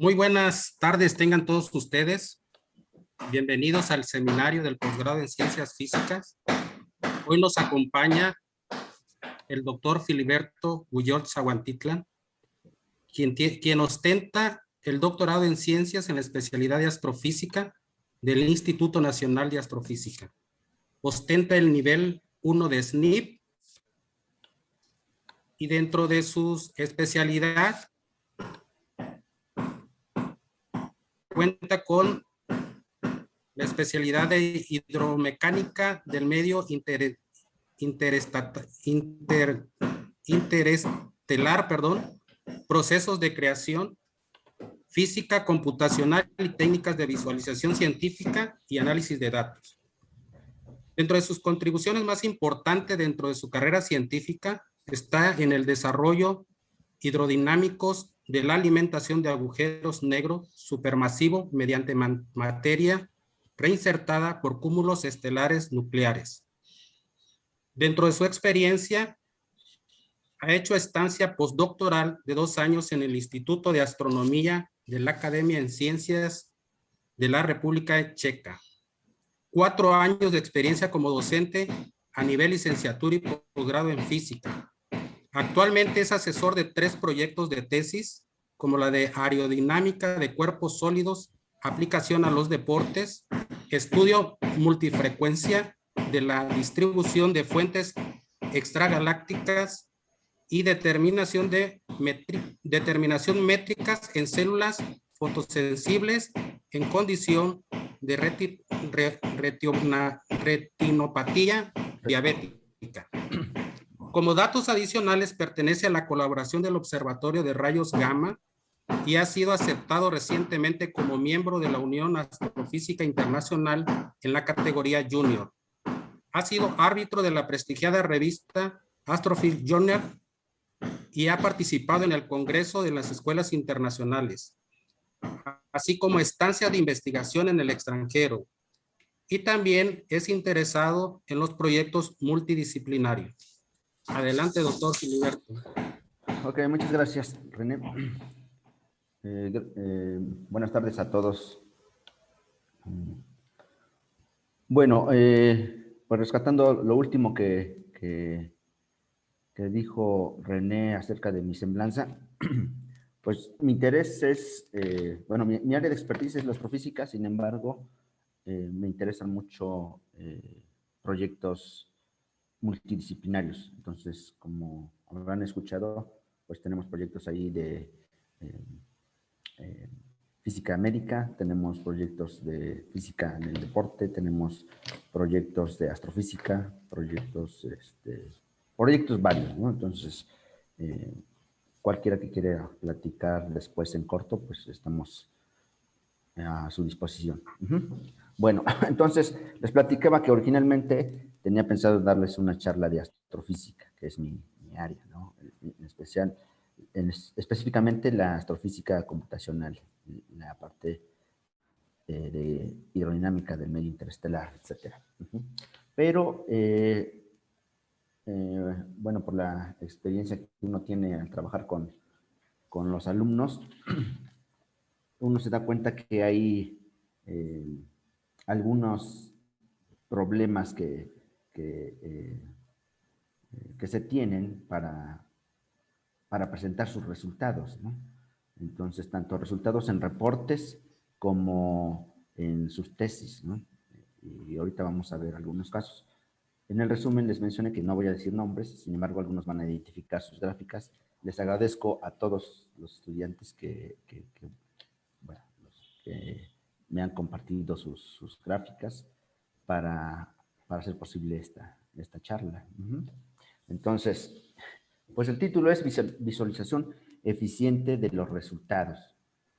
Muy buenas tardes tengan todos ustedes. Bienvenidos al seminario del posgrado en Ciencias Físicas. Hoy nos acompaña el doctor Filiberto Guyot Zahuantitlan, quien ostenta el doctorado en Ciencias en la especialidad de Astrofísica del Instituto Nacional de Astrofísica. Ostenta el nivel 1 de SNIP y dentro de su especialidad cuenta con la especialidad de hidromecánica del medio interestelar, procesos de creación, física computacional y técnicas de visualización científica y análisis de datos. Dentro de sus contribuciones más importantes dentro de su carrera científica está en el desarrollo hidrodinámicos de la alimentación de agujeros negros supermasivos mediante materia reinsertada por cúmulos estelares nucleares. Dentro de su experiencia, ha hecho estancia postdoctoral de 2 años en el Instituto de Astronomía de la Academia en Ciencias de la República Checa. 4 años de experiencia como docente a nivel licenciatura y posgrado en física. Actualmente es asesor de 3 proyectos de tesis, como la de aerodinámica de cuerpos sólidos, aplicación a los deportes, estudio multifrecuencia de la distribución de fuentes extragalácticas y determinación métricas en células fotosensibles en condición de retinopatía diabética. Como datos adicionales, pertenece a la colaboración del Observatorio de Rayos Gamma y ha sido aceptado recientemente como miembro de la Unión Astrofísica Internacional en la categoría Junior. Ha sido árbitro de la prestigiada revista Astrophysics Journal y ha participado en el Congreso de las Escuelas Internacionales, así como estancia de investigación en el extranjero. Y también es interesado en los proyectos multidisciplinarios. Adelante, doctor Filiberto. Ok, muchas gracias, René. Buenas tardes a todos. Bueno, pues rescatando lo último que dijo René acerca de mi semblanza, pues mi interés es, bueno, mi área de expertise es la astrofísica, sin embargo, me interesan mucho proyectos multidisciplinarios. Entonces, como habrán escuchado, pues tenemos proyectos ahí de física médica, tenemos proyectos de física en el deporte, tenemos proyectos de astrofísica, proyectos varios, ¿no? Entonces, cualquiera que quiera platicar después en corto, pues estamos a su disposición. Bueno, entonces les platicaba que originalmente tenía pensado darles una charla de astrofísica, que es mi área, ¿no? En especial, específicamente la astrofísica computacional, la parte de hidrodinámica del medio interestelar, etc. Pero, bueno, por la experiencia que uno tiene al trabajar con los alumnos, uno se da cuenta que hay algunos problemas que se tienen para presentar sus resultados, ¿no? Entonces, tanto resultados en reportes como en sus tesis, ¿no? Y ahorita vamos a ver algunos casos. En el resumen les mencioné que no voy a decir nombres, sin embargo, algunos van a identificar sus gráficas. Les agradezco a todos los estudiantes bueno, los que me han compartido sus gráficas para hacer posible esta charla. Entonces, pues el título es Visualización eficiente de los resultados.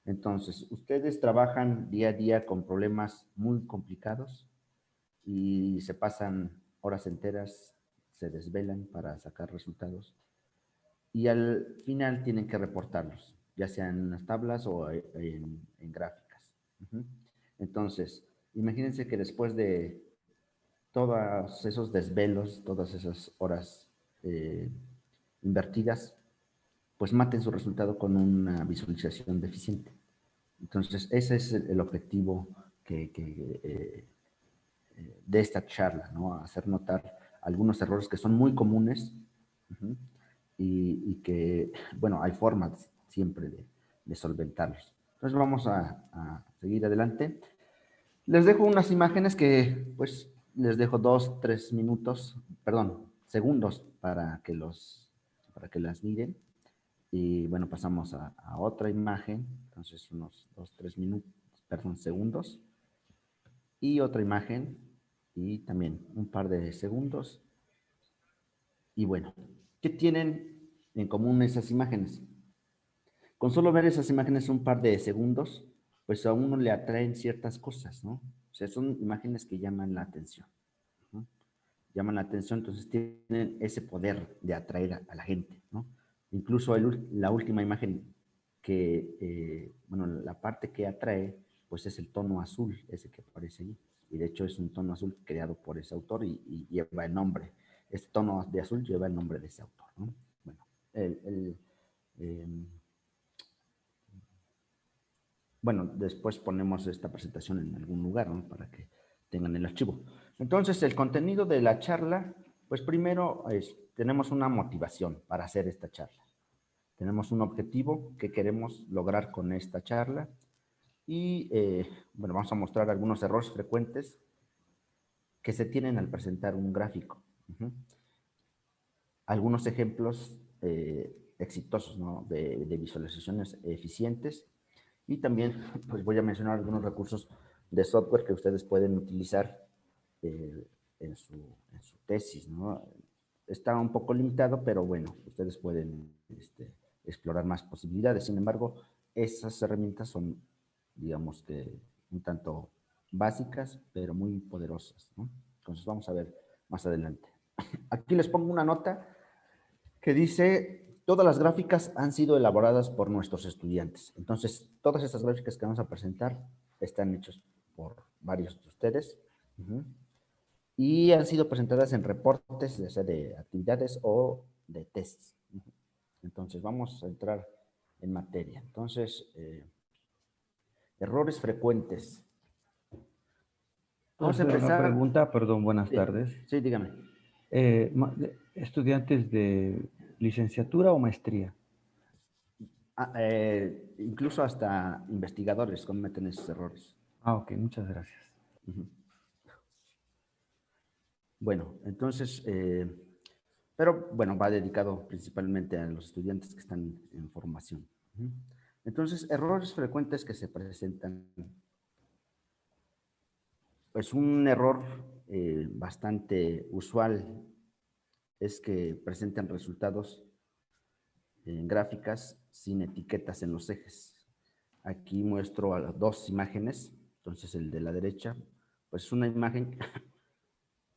Entonces, ustedes trabajan día a día con problemas muy complicados y se pasan horas enteras, se desvelan para sacar resultados y al final tienen que reportarlos, ya sean en unas tablas o en gráficas. Entonces, imagínense que después de todos esos desvelos, todas esas horas invertidas, pues maten su resultado con una visualización deficiente. Entonces, ese es el objetivo de esta charla, ¿no? Hacer notar algunos errores que son muy comunes, uh-huh, y que, bueno, hay formas siempre de solventarlos. Entonces, vamos a seguir adelante. Les dejo unas imágenes que, pues, les dejo 2, 3 minutos, perdón, segundos para que las miren. Y bueno, pasamos a otra imagen, entonces unos 2, 3 minutos, perdón, segundos. Y otra imagen, y también un par de segundos. Y bueno, ¿qué tienen en común esas imágenes? Con solo ver esas imágenes un par de segundos, pues a uno le atraen ciertas cosas, ¿no? O sea, son imágenes que llaman la atención, ¿no? Llaman la atención, entonces tienen ese poder de atraer a la gente, ¿no? Incluso la última imagen que, bueno, la parte que atrae, pues es el tono azul, ese que aparece ahí. Y de hecho es un tono azul creado por ese autor y lleva el nombre. Este tono de azul lleva el nombre de ese autor, ¿no? Bueno, eh, bueno, después ponemos esta presentación en algún lugar, ¿no? Para que tengan el archivo. Entonces, el contenido de la charla, pues primero tenemos una motivación para hacer esta charla. Tenemos un objetivo que queremos lograr con esta charla y, bueno, vamos a mostrar algunos errores frecuentes que se tienen al presentar un gráfico. Uh-huh. Algunos ejemplos exitosos, ¿no? de visualizaciones eficientes. Y también, pues voy a mencionar algunos recursos de software que ustedes pueden utilizar eh, en su tesis, ¿no? Está un poco limitado, pero bueno, ustedes pueden explorar más posibilidades. Sin embargo, esas herramientas son, digamos que, un tanto básicas, pero muy poderosas, ¿no? Entonces, vamos a ver más adelante. Aquí les pongo una nota que dice, todas las gráficas han sido elaboradas por nuestros estudiantes. Entonces, todas estas gráficas que vamos a presentar están hechas por varios de ustedes. Uh-huh. Y han sido presentadas en reportes, ya sea de actividades o de tests. Uh-huh. Entonces, vamos a entrar en materia. Entonces, errores frecuentes. Vamos a Profesor, una empezar. pregunta, perdón, buenas Sí, tardes. sí, dígame. ¿Estudiantes de licenciatura o maestría? Incluso hasta investigadores cometen esos errores. Ah, ok, muchas gracias. Uh-huh. Bueno, entonces, pero bueno, va dedicado principalmente a los estudiantes que están en formación. Uh-huh. Entonces, errores frecuentes que se presentan. Pues un error bastante usual es que presenten resultados en gráficas sin etiquetas en los ejes. Aquí muestro a las dos imágenes. Entonces, el de la derecha, pues es una imagen,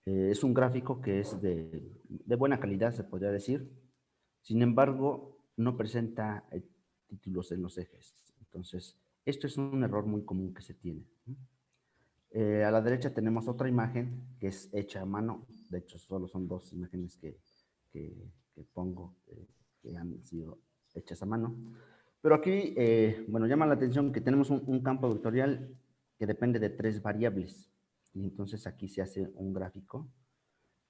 es un gráfico que es de buena calidad, se podría decir. Sin embargo, no presenta títulos en los ejes. Entonces, esto es un error muy común que se tiene. A la derecha tenemos otra imagen que es hecha a mano. De hecho, solo son dos imágenes que pongo que han sido hechas a mano. Pero aquí, bueno, llama la atención que tenemos un campo vectorial que depende de 3 variables. Y entonces aquí se hace un gráfico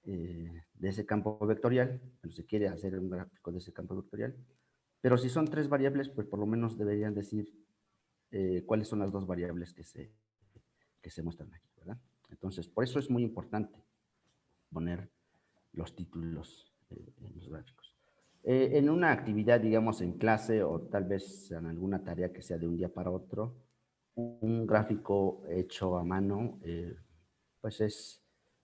de ese campo vectorial. Pero se quiere hacer un gráfico de ese campo vectorial. Pero si son 3 variables, pues por lo menos deberían decir cuáles son las 2 variables que se muestran aquí, ¿verdad? Entonces, por eso es muy importante poner los títulos en los gráficos. En una actividad, digamos, en clase o tal vez en alguna tarea que sea de un día para otro, un gráfico hecho a mano, pues es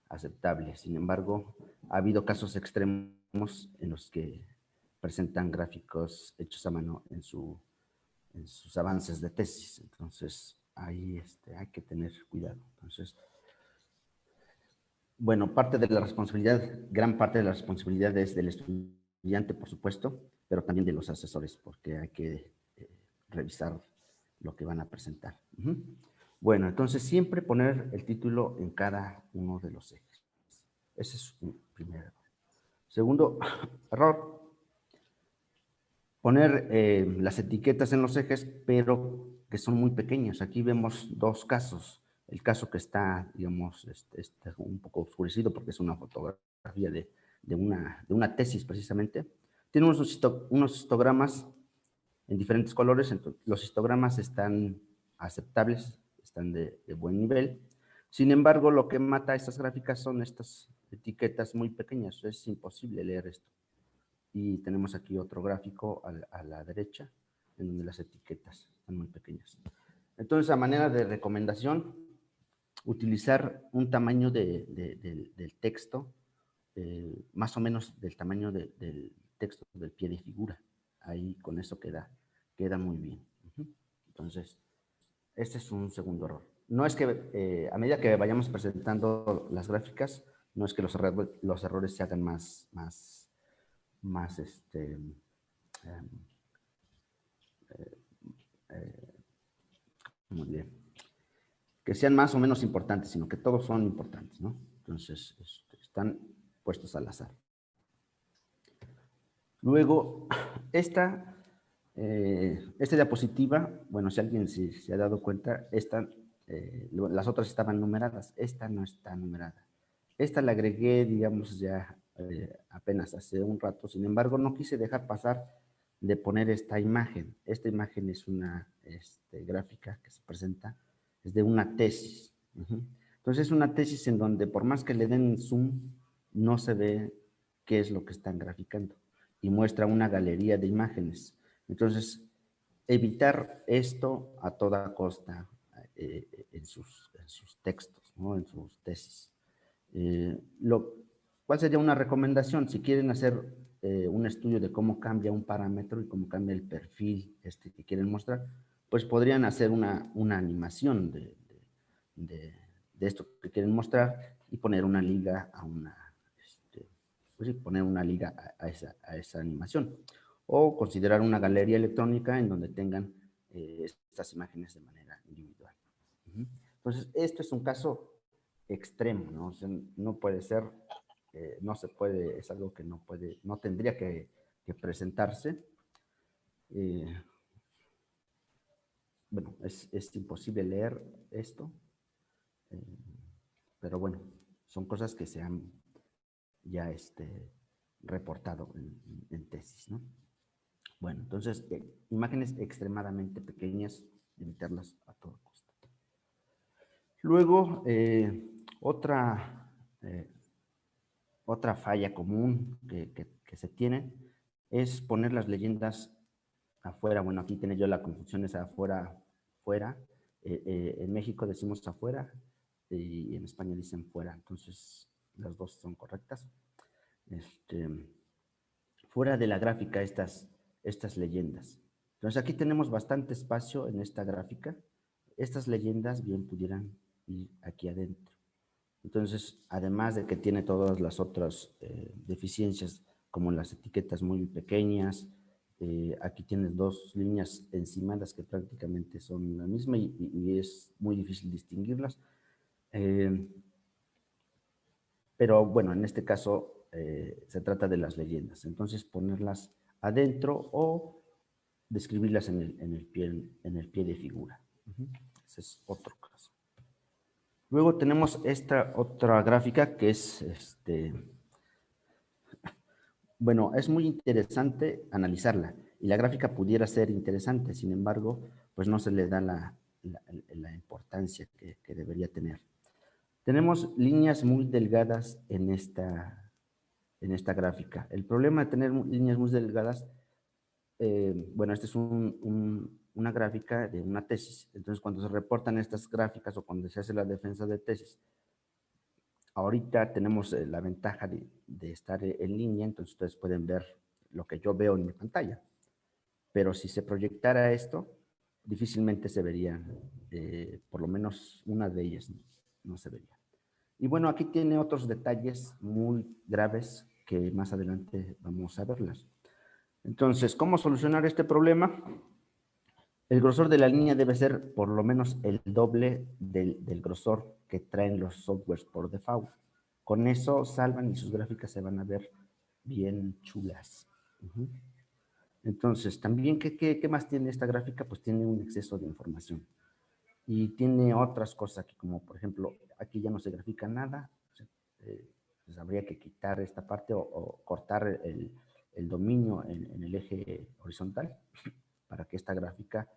aceptable. Sin embargo, ha habido casos extremos en los que presentan gráficos hechos a mano en sus avances de tesis. Entonces, ahí hay que tener cuidado. Entonces, bueno, parte de la responsabilidad, gran parte de la responsabilidad es del estudiante, por supuesto, pero también de los asesores, porque hay que revisar lo que van a presentar. Uh-huh. Bueno, entonces siempre poner el título en cada uno de los ejes. Ese es un primer error. Segundo error, poner las etiquetas en los ejes, pero que son muy pequeños. Aquí vemos dos casos. El caso que está, digamos, un poco oscurecido porque es una fotografía de una tesis precisamente. Tiene unos histogramas en diferentes colores. Entonces, los histogramas están aceptables, están de buen nivel. Sin embargo, lo que mata a estas gráficas son estas etiquetas muy pequeñas. Es imposible leer esto. Y tenemos aquí otro gráfico a la derecha, en donde las etiquetas están muy pequeñas. Entonces, a manera de recomendación, utilizar un tamaño del texto, más o menos del tamaño del texto del pie de figura. Ahí con eso queda muy bien. Entonces, este es un segundo error. No es que a medida que vayamos presentando las gráficas, no es que los errores se hagan más muy bien, que sean más o menos importantes, sino que todos son importantes, ¿no? Entonces, están puestos al azar. Luego, esta diapositiva, bueno, si alguien se ha dado cuenta, las otras estaban numeradas, esta no está numerada. Esta la agregué, digamos, ya apenas hace un rato, sin embargo, no quise dejar pasar de poner esta imagen. Esta imagen es una gráfica que se presenta, es de una tesis. Entonces, es una tesis en donde por más que le den zoom, no se ve qué es lo que están graficando y muestra una galería de imágenes. Entonces, evitar esto a toda costa en sus textos, ¿no? En sus tesis. ¿Cuál sería una recomendación? Si quieren hacer un estudio de cómo cambia un parámetro y cómo cambia el perfil que quieren mostrar, pues podrían hacer una animación de esto que quieren mostrar y poner una liga a pues sí, poner una liga a esa animación. O considerar una galería electrónica en donde tengan estas imágenes de manera individual. Entonces, esto es un caso extremo, ¿no? O sea, no puede ser, no se puede, es algo que no tendría que presentarse. Bueno, es imposible leer esto, pero bueno, son cosas que se han ya reportado en tesis, ¿no? Bueno, entonces, imágenes extremadamente pequeñas, evitarlas a todo costo. Luego, otra falla común que se tiene es poner las leyendas afuera. Bueno, aquí tiene yo la confusión esa afuera, fuera. En México decimos afuera y en España dicen fuera. Entonces, las dos son correctas. Fuera de la gráfica estas leyendas. Entonces, aquí tenemos bastante espacio en esta gráfica. Estas leyendas bien pudieran ir aquí adentro. Entonces, además de que tiene todas las otras deficiencias, como las etiquetas muy pequeñas, aquí tienes dos líneas encimadas que prácticamente son la misma y es muy difícil distinguirlas. Pero bueno, en este caso se trata de las leyendas. Entonces, ponerlas adentro o describirlas en el pie de figura. Ese es otro caso. Luego tenemos esta otra gráfica que es, bueno, es muy interesante analizarla y la gráfica pudiera ser interesante, sin embargo, pues no se le da la importancia que debería tener. Tenemos líneas muy delgadas en esta gráfica. El problema de tener líneas muy delgadas, bueno, esta es una gráfica de una tesis. Entonces, cuando se reportan estas gráficas o cuando se hace la defensa de tesis, ahorita tenemos la ventaja de estar en línea, entonces ustedes pueden ver lo que yo veo en mi pantalla. Pero si se proyectara esto, difícilmente se vería, por lo menos una de ellas no se vería. Y bueno, aquí tiene otros detalles muy graves que más adelante vamos a verlas. Entonces, ¿cómo solucionar este problema? El grosor de la línea debe ser por lo menos el doble del grosor que traen los softwares por default. Con eso salvan y sus gráficas se van a ver bien chulas. Entonces, también, ¿qué más tiene esta gráfica? Pues tiene un exceso de información. Y tiene otras cosas aquí, como por ejemplo, aquí ya no se grafica nada. Pues habría que quitar esta parte o cortar el dominio en el eje horizontal para que esta gráfica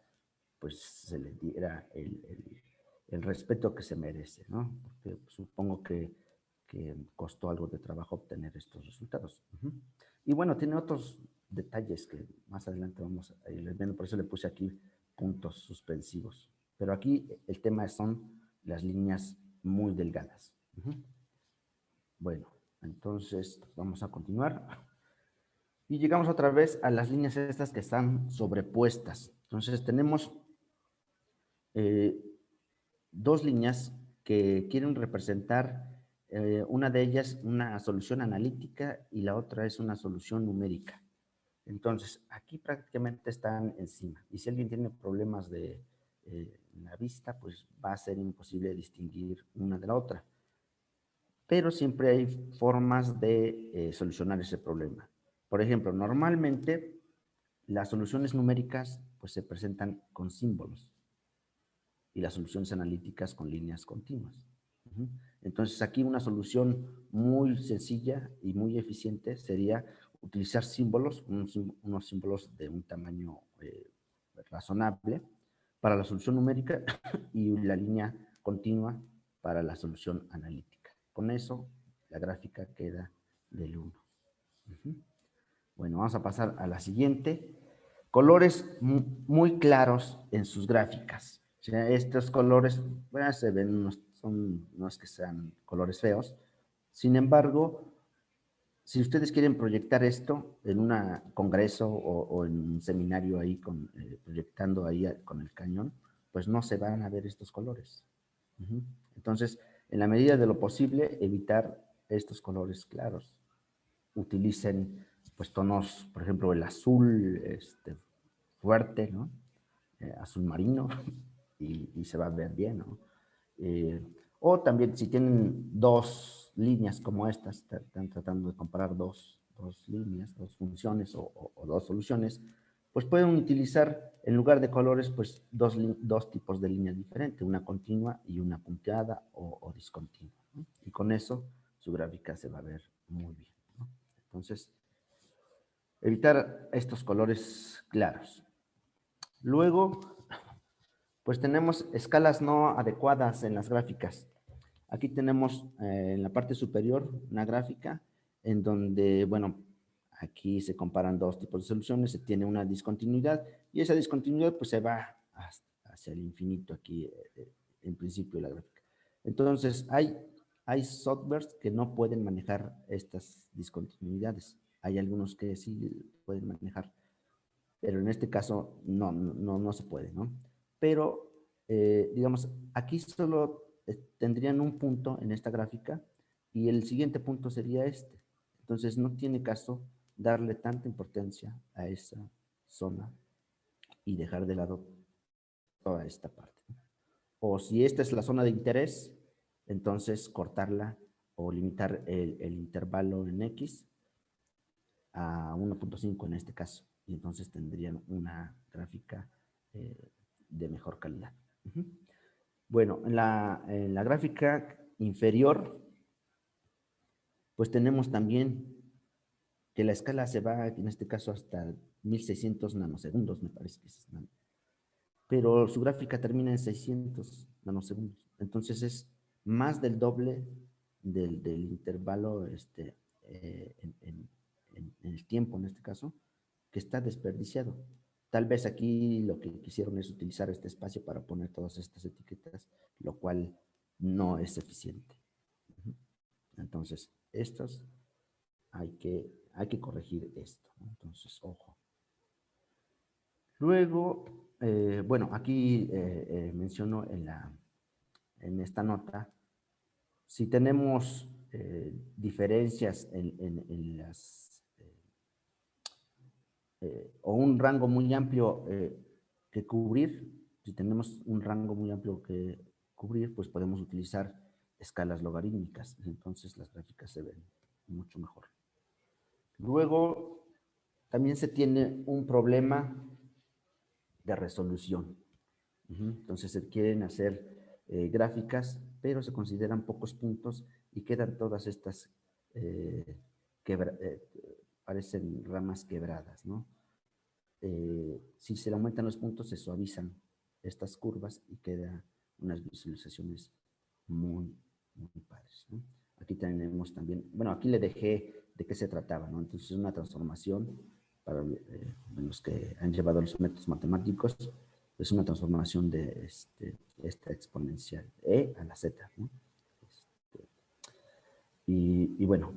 pues se le diera el respeto que se merece, ¿no? Porque supongo que costó algo de trabajo obtener estos resultados. Y bueno, tiene otros detalles que más adelante vamos a ir viendo, por eso le puse aquí puntos suspensivos. Pero aquí el tema son las líneas muy delgadas. Bueno, entonces vamos a continuar. Y llegamos otra vez a las líneas estas que están sobrepuestas. Entonces tenemos eh, dos líneas que quieren representar, una de ellas una solución analítica y la otra es una solución numérica. Entonces, aquí prácticamente están encima. Y si alguien tiene problemas de la vista, pues va a ser imposible distinguir una de la otra. Pero siempre hay formas de solucionar ese problema. Por ejemplo, normalmente las soluciones numéricas pues, se presentan con símbolos y las soluciones analíticas con líneas continuas. Entonces, aquí una solución muy sencilla y muy eficiente sería utilizar símbolos, unos símbolos de un tamaño razonable para la solución numérica y la línea continua para la solución analítica. Con eso, la gráfica queda del 1. Bueno, vamos a pasar a la siguiente. Colores muy claros en sus gráficas. O sea, estos colores, bueno, se ven, no es que sean colores feos. Sin embargo, si ustedes quieren proyectar esto en un congreso o en un seminario ahí, proyectando ahí con el cañón, pues no se van a ver estos colores. Entonces, en la medida de lo posible, evitar estos colores claros. Utilicen pues tonos, por ejemplo, el azul fuerte, ¿no? Azul marino, y se va a ver bien, ¿no? O también si tienen dos líneas como estas, están tratando de comparar dos líneas, dos funciones o dos soluciones, pues pueden utilizar en lugar de colores, pues dos tipos de líneas diferentes, una continua y una punteada o discontinua, ¿no? Y con eso su gráfica se va a ver muy bien, ¿no? Entonces, evitar estos colores claros. Luego, pues tenemos escalas no adecuadas en las gráficas. Aquí tenemos en la parte superior una gráfica en donde, bueno, aquí se comparan dos tipos de soluciones, se tiene una discontinuidad y esa discontinuidad pues se va hacia el infinito aquí en principio de la gráfica. Entonces, hay softwares que no pueden manejar estas discontinuidades. Hay algunos que sí pueden manejar, pero en este caso no se puede, ¿no? Pero, digamos, aquí solo tendrían un punto en esta gráfica y el siguiente punto sería este. Entonces, no tiene caso darle tanta importancia a esa zona y dejar de lado toda esta parte. O si esta es la zona de interés, entonces cortarla o limitar el intervalo en X a 1.5 en este caso. Y entonces tendrían una gráfica de mejor calidad. Bueno, en la gráfica inferior, pues tenemos también que la escala se va, en este caso, hasta 1600 nanosegundos, me parece que es. Pero su gráfica termina en 600 nanosegundos. Entonces es más del doble del intervalo en el tiempo, en este caso, que está desperdiciado. Tal vez aquí lo que quisieron es utilizar este espacio para poner todas estas etiquetas, lo cual no es eficiente. Entonces, hay que corregir esto, ¿no? Entonces, ojo. Luego, bueno, aquí menciono en esta nota, si tenemos diferencias en las, o un rango muy amplio que cubrir, si tenemos un rango muy amplio que cubrir, pues podemos utilizar escalas logarítmicas, entonces las gráficas se ven mucho mejor. Luego, también se tiene un problema de resolución. Entonces se quieren hacer gráficas, pero se consideran pocos puntos y quedan todas estas, parecen ramas quebradas, ¿no? Si se le aumentan los puntos, se suavizan estas curvas y quedan unas visualizaciones muy, muy padres, ¿no? Aquí tenemos también, bueno, aquí le dejé de qué se trataba, ¿no? Entonces, una transformación para los que han llevado los métodos matemáticos, es una transformación de esta exponencial e a la z, ¿no? Y bueno,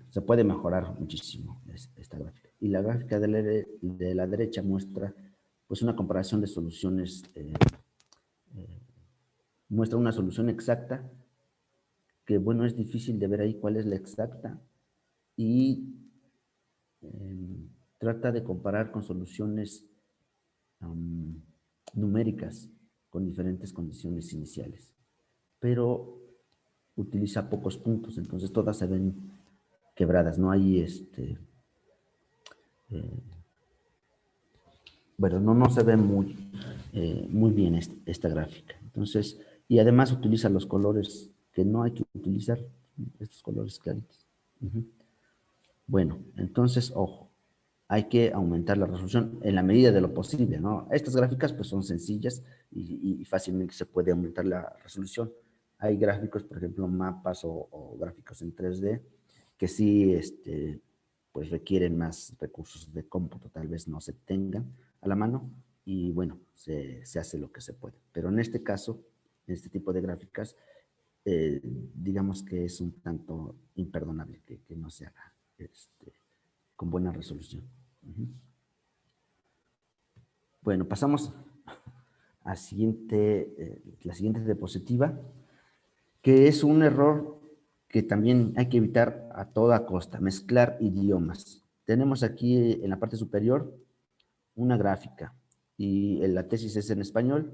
se puede mejorar muchísimo esta gráfica. Y la gráfica de la derecha muestra pues una comparación de soluciones, muestra una solución exacta, que bueno, es difícil de ver ahí cuál es la exacta, y trata de comparar con soluciones numéricas con diferentes condiciones iniciales. Pero utiliza pocos puntos, entonces todas se ven quebradas, no hay bueno, no se ve muy bien esta gráfica. Entonces, y además utiliza los colores que no hay que utilizar, estos colores claritos. Bueno, entonces, ojo, hay que aumentar la resolución en la medida de lo posible, ¿no? Estas gráficas pues son sencillas y fácilmente se puede aumentar la resolución. Hay gráficos, por ejemplo, mapas o gráficos en 3D que sí pues requieren más recursos de cómputo, tal vez no se tengan a la mano y bueno, se hace lo que se puede. Pero en este caso, en este tipo de gráficas, digamos que es un tanto imperdonable que no se haga con buena resolución. Bueno, pasamos a la siguiente diapositiva, que es un error que también hay que evitar a toda costa, mezclar idiomas. Tenemos aquí en la parte superior una gráfica y la tesis es en español,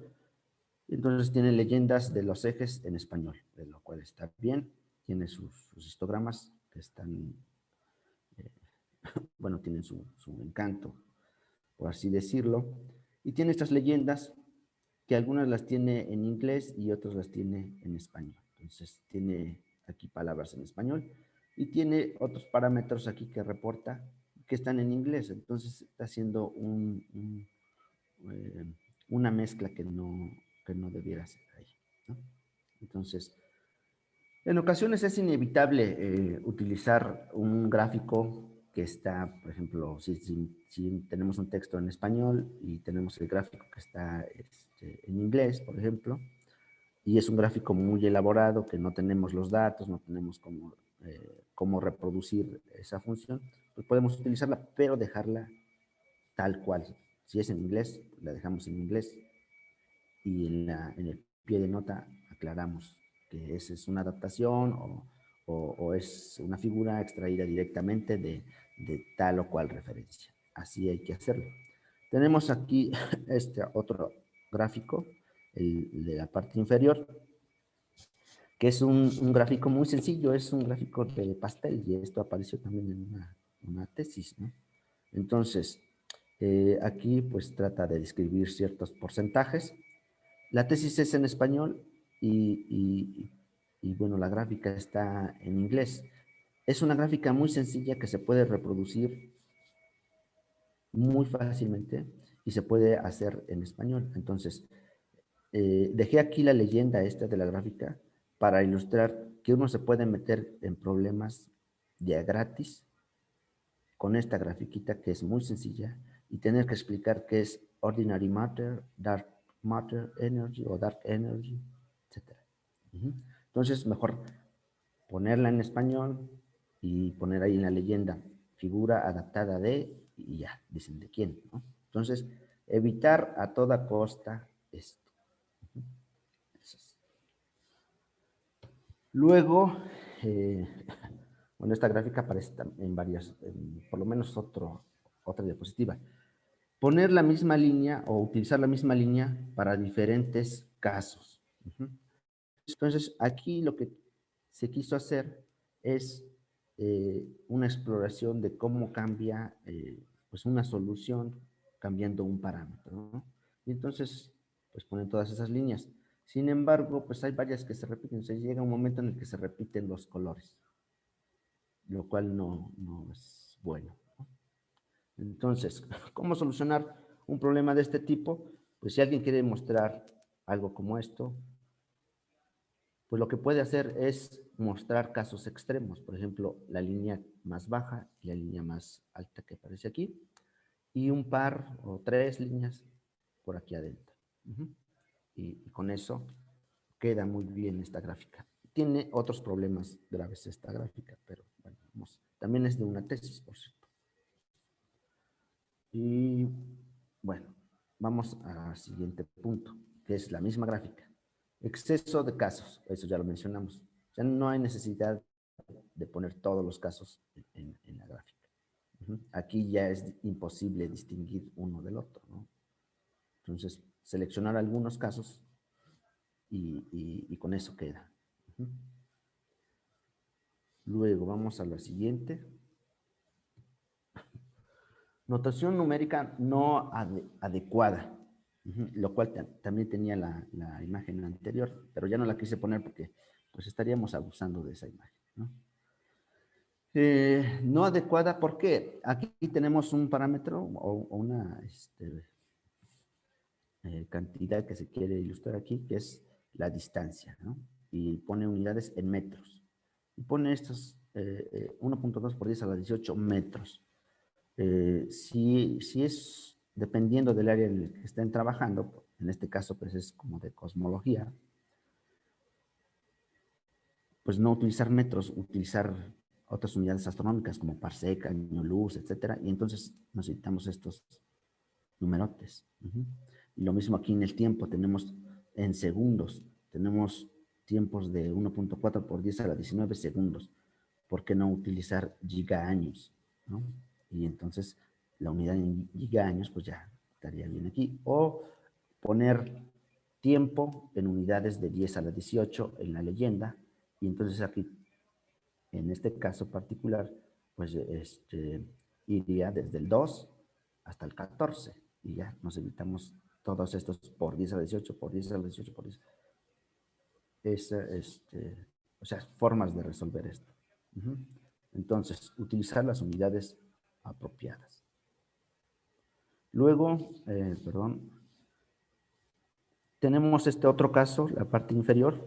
entonces tiene leyendas de los ejes en español, de lo cual está bien, tiene sus histogramas que están, bueno, tienen su encanto, por así decirlo, y tiene estas leyendas que algunas las tiene en inglés y otras las tiene en español. Entonces tiene aquí palabras en español y tiene otros parámetros aquí que reporta que están en inglés. Entonces está haciendo una mezcla que no debiera ser ahí, ¿no? Entonces, en ocasiones es inevitable utilizar un gráfico que está, por ejemplo, si tenemos un texto en español y tenemos el gráfico que está en inglés, por ejemplo, y es un gráfico muy elaborado, que no tenemos los datos, no tenemos cómo reproducir esa función, pues podemos utilizarla, pero dejarla tal cual. Si es en inglés, la dejamos en inglés y en el pie de nota aclaramos que esa es una adaptación o es una figura extraída directamente de tal o cual referencia. Así hay que hacerlo. Tenemos aquí este otro gráfico, el de la parte inferior, que es un gráfico muy sencillo, es un gráfico de pastel, y esto apareció también en una tesis, ¿no? Entonces, aquí pues trata de describir ciertos porcentajes. La tesis es en español y bueno, la gráfica está en inglés. Es una gráfica muy sencilla que se puede reproducir muy fácilmente y se puede hacer en español. Entonces, dejé aquí la leyenda esta de la gráfica para ilustrar que uno se puede meter en problemas de a gratis con esta grafiquita que es muy sencilla y tener que explicar qué es ordinary matter, dark matter energy o dark energy, etc. Entonces, mejor ponerla en español y poner ahí en la leyenda figura adaptada de, y ya, dicen de quién, ¿no? Entonces, evitar a toda costa esto. Luego, bueno, esta gráfica aparece en varias, por lo menos otra diapositiva. Poner la misma línea o utilizar la misma línea para diferentes casos. Entonces, aquí lo que se quiso hacer es una exploración de cómo cambia pues una solución cambiando un parámetro, ¿no? Y entonces, pues ponen todas esas líneas. Sin embargo, pues hay varias que se repiten. O sea, llega un momento en el que se repiten los colores, lo cual no es bueno, ¿no? Entonces, ¿cómo solucionar un problema de este tipo? Pues si alguien quiere mostrar algo como esto, pues lo que puede hacer es mostrar casos extremos. Por ejemplo, la línea más baja y la línea más alta que aparece aquí, y un par o tres líneas por aquí adentro. Y con eso queda muy bien esta gráfica. Tiene otros problemas graves esta gráfica, pero bueno, también es de una tesis, por cierto. Y bueno, vamos al siguiente punto, que es la misma gráfica. Exceso de casos, eso ya lo mencionamos. Ya no hay necesidad de poner todos los casos en la gráfica. Aquí ya es imposible distinguir uno del otro, ¿no? Entonces, seleccionar algunos casos y con eso queda. Luego vamos a la siguiente. Notación numérica no adecuada, lo cual también tenía la imagen anterior, pero ya no la quise poner porque pues estaríamos abusando de esa imagen, ¿no? No adecuada porque aquí tenemos un parámetro o una cantidad que se quiere ilustrar aquí, que es la distancia, ¿no? Y pone unidades en metros. Y pone estos 1.2 por 10 a la 18 metros. Si es dependiendo del área en el que estén trabajando, en este caso pues es como de cosmología, pues no utilizar metros, utilizar otras unidades astronómicas como parsec, año luz, etcétera, y entonces necesitamos estos numerotes. Y lo mismo aquí en el tiempo, tenemos en segundos, tenemos tiempos de 1.4 por 10 a la 19 segundos. ¿Por qué no utilizar gigaaños, ¿no? Y entonces la unidad en gigaaños pues ya estaría bien aquí. O poner tiempo en unidades de 10 a la 18 en la leyenda, y entonces aquí, en este caso particular, pues iría desde el 2 hasta el 14, y ya nos evitamos todos estos por 10 a la 18, por 10 a la 18, por 10. O sea, formas de resolver esto. Entonces, utilizar las unidades apropiadas. Luego, perdón, tenemos este otro caso, la parte inferior.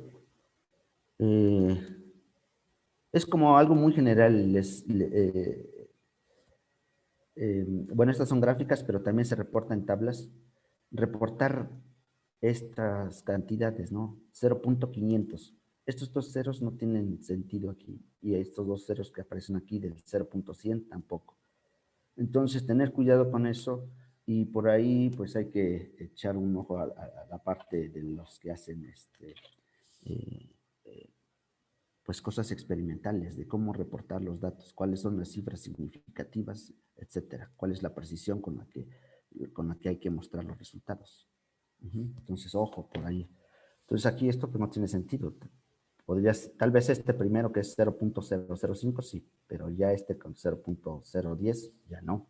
Es como algo muy general. Bueno, estas son gráficas, pero también se reporta en tablas. Reportar estas cantidades, ¿no? 0.500. Estos dos ceros no tienen sentido aquí. Y estos dos ceros que aparecen aquí del 0.100 tampoco. Entonces, tener cuidado con eso, y por ahí pues hay que echar un ojo a la parte de los que hacen eh, pues cosas experimentales, de cómo reportar los datos, cuáles son las cifras significativas, etcétera, cuál es la precisión con la que hay que mostrar los resultados. Entonces, ojo por ahí. Entonces, aquí esto pues no tiene sentido. Podrías, tal vez este primero que es 0.005, sí, pero ya este con 0.010 ya no.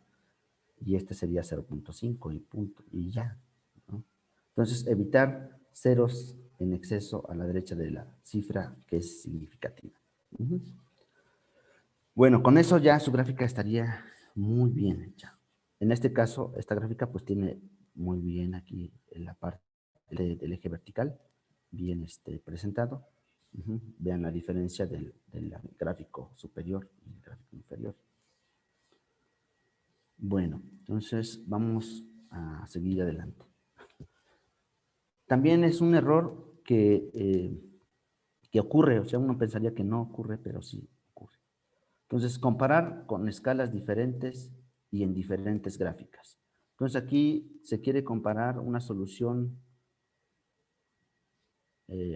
Y este sería 0.5 y punto, y ya, ¿no? Entonces, evitar ceros en exceso a la derecha de la cifra que es significativa. Bueno, con eso ya su gráfica estaría muy bien hecha. En este caso, esta gráfica pues tiene muy bien aquí en la parte del eje vertical, bien presentado. Vean la diferencia del gráfico superior y el gráfico inferior. Bueno, entonces vamos a seguir adelante. También es un error que ocurre, o sea, uno pensaría que no ocurre, pero sí ocurre. Entonces, comparar con escalas diferentes y en diferentes gráficas. Entonces, aquí se quiere comparar una solución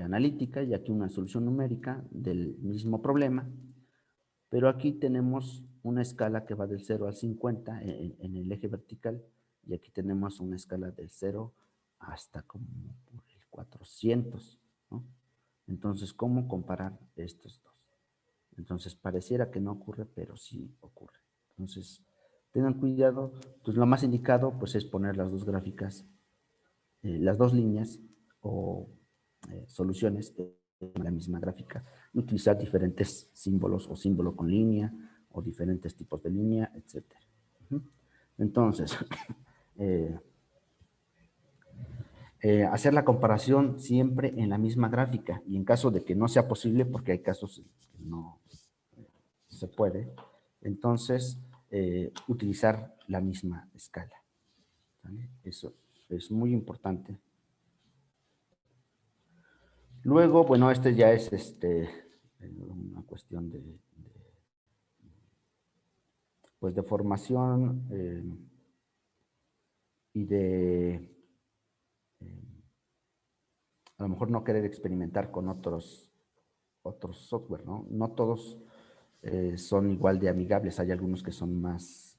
analítica y aquí una solución numérica del mismo problema, pero aquí tenemos una escala que va del 0 al 50 en el eje vertical, y aquí tenemos una escala del 0 hasta como por el 400, ¿no? Entonces, ¿cómo comparar estos dos? Entonces, pareciera que no ocurre, pero sí ocurre. Entonces, tengan cuidado. Pues lo más indicado, pues, es poner las dos gráficas, las dos líneas o soluciones en la misma gráfica. Utilizar diferentes símbolos o símbolo con línea o diferentes tipos de línea, etc. Entonces, hacer la comparación siempre en la misma gráfica y en caso de que no sea posible, porque hay casos que no se puede, entonces utilizar la misma escala. ¿Vale? Eso es muy importante. Luego, bueno, este ya es una cuestión pues de formación y de a lo mejor no querer experimentar con otros software, ¿no? No todos son igual de amigables. Hay algunos que son más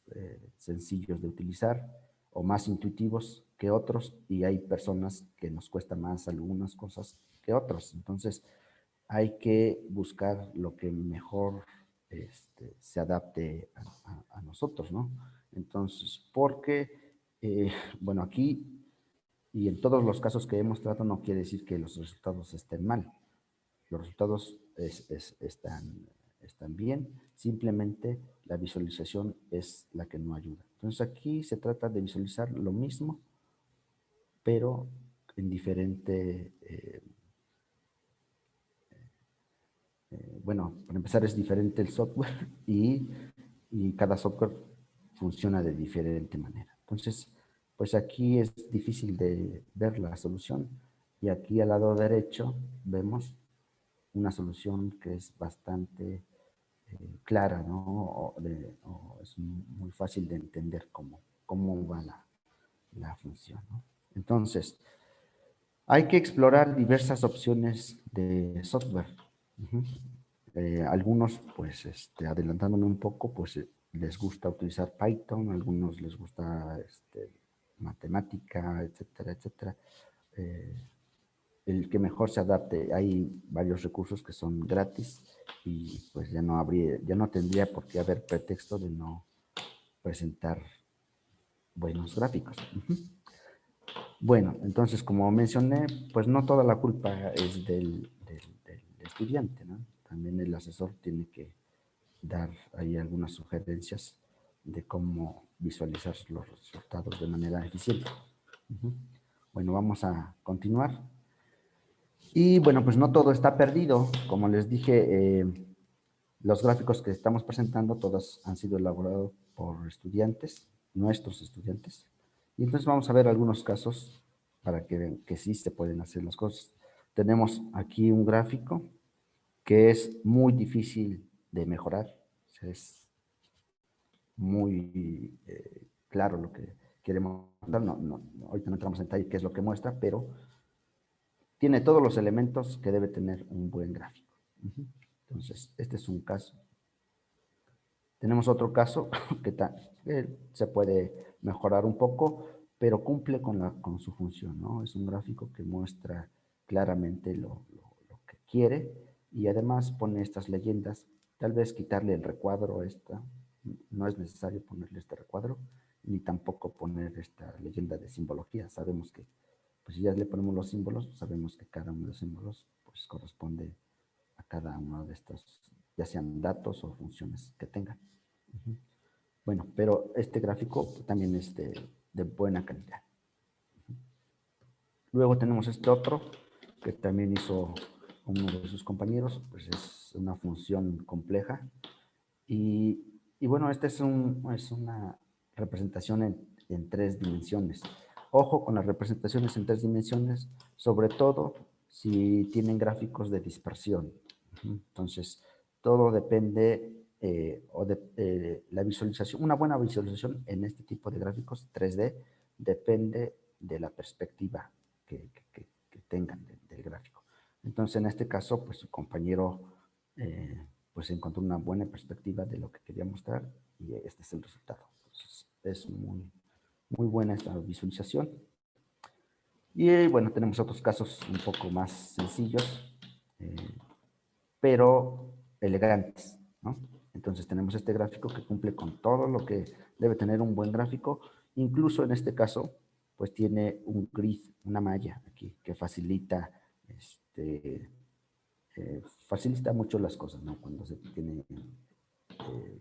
sencillos de utilizar o más intuitivos que otros y hay personas que nos cuesta más algunas cosas que otros. Entonces, hay que buscar lo que mejor se adapte a nosotros, ¿no? Entonces, porque, bueno, aquí y en todos los casos que he mostrado no quiere decir que los resultados estén mal. Los resultados están bien, simplemente la visualización es la que no ayuda. Entonces aquí se trata de visualizar lo mismo, pero en diferente, bueno, para empezar es diferente el software y cada software funciona de diferente manera. Entonces, pues aquí es difícil de ver la solución y aquí al lado derecho vemos una solución que es bastante clara, ¿no? O es muy fácil de entender cómo va la función, ¿no? Entonces, hay que explorar diversas opciones de software. Algunos, pues, adelantándome un poco, pues les gusta utilizar Python, algunos les gusta matemática, etcétera, etcétera. El que mejor se adapte. Hay varios recursos que son gratis y pues ya no tendría por qué haber pretexto de no presentar buenos gráficos. Bueno, entonces como mencioné, pues no toda la culpa es del estudiante, ¿no? También el asesor tiene que dar ahí algunas sugerencias de cómo visualizar los resultados de manera eficiente. Bueno, vamos a continuar. Y bueno, pues no todo está perdido. Como les dije, los gráficos que estamos presentando, todos han sido elaborados por estudiantes, nuestros estudiantes. Y entonces vamos a ver algunos casos para que vean que sí se pueden hacer las cosas. Tenemos aquí un gráfico que es muy difícil de mejorar. O sea, es muy claro lo que queremos mostrar. Ahorita no entramos en detalle qué es lo que muestra, pero tiene todos los elementos que debe tener un buen gráfico. Entonces, este es un caso. Tenemos otro caso que se puede mejorar un poco, pero cumple con su función, ¿no? Es un gráfico que muestra claramente lo que quiere y además pone estas leyendas. Tal vez quitarle el recuadro a esta, no es necesario ponerle este recuadro, ni tampoco poner esta leyenda de simbología. Sabemos que, pues si ya le ponemos los símbolos, sabemos que cada uno de los símbolos pues, corresponde a cada uno de estos, ya sean datos o funciones que tengan. Bueno, pero este gráfico también es de buena calidad. Luego tenemos este otro que también hizo uno de sus compañeros, pues es una función compleja. Y bueno, esta es una representación en 3 dimensiones. Ojo con las representaciones en 3 dimensiones, sobre todo si tienen gráficos de dispersión. Entonces, todo depende la visualización. Una buena visualización en este tipo de gráficos 3D depende de la perspectiva que tengan del gráfico. Entonces, en este caso, pues su compañero pues encontró una buena perspectiva de lo que quería mostrar y este es el resultado. Entonces, es muy buena esta visualización. Y bueno, tenemos otros casos un poco más sencillos, pero elegantes, ¿no? Entonces tenemos este gráfico que cumple con todo lo que debe tener un buen gráfico. Incluso en este caso, pues tiene un grid, una malla aquí que facilita, facilita mucho las cosas, ¿no? Cuando se tiene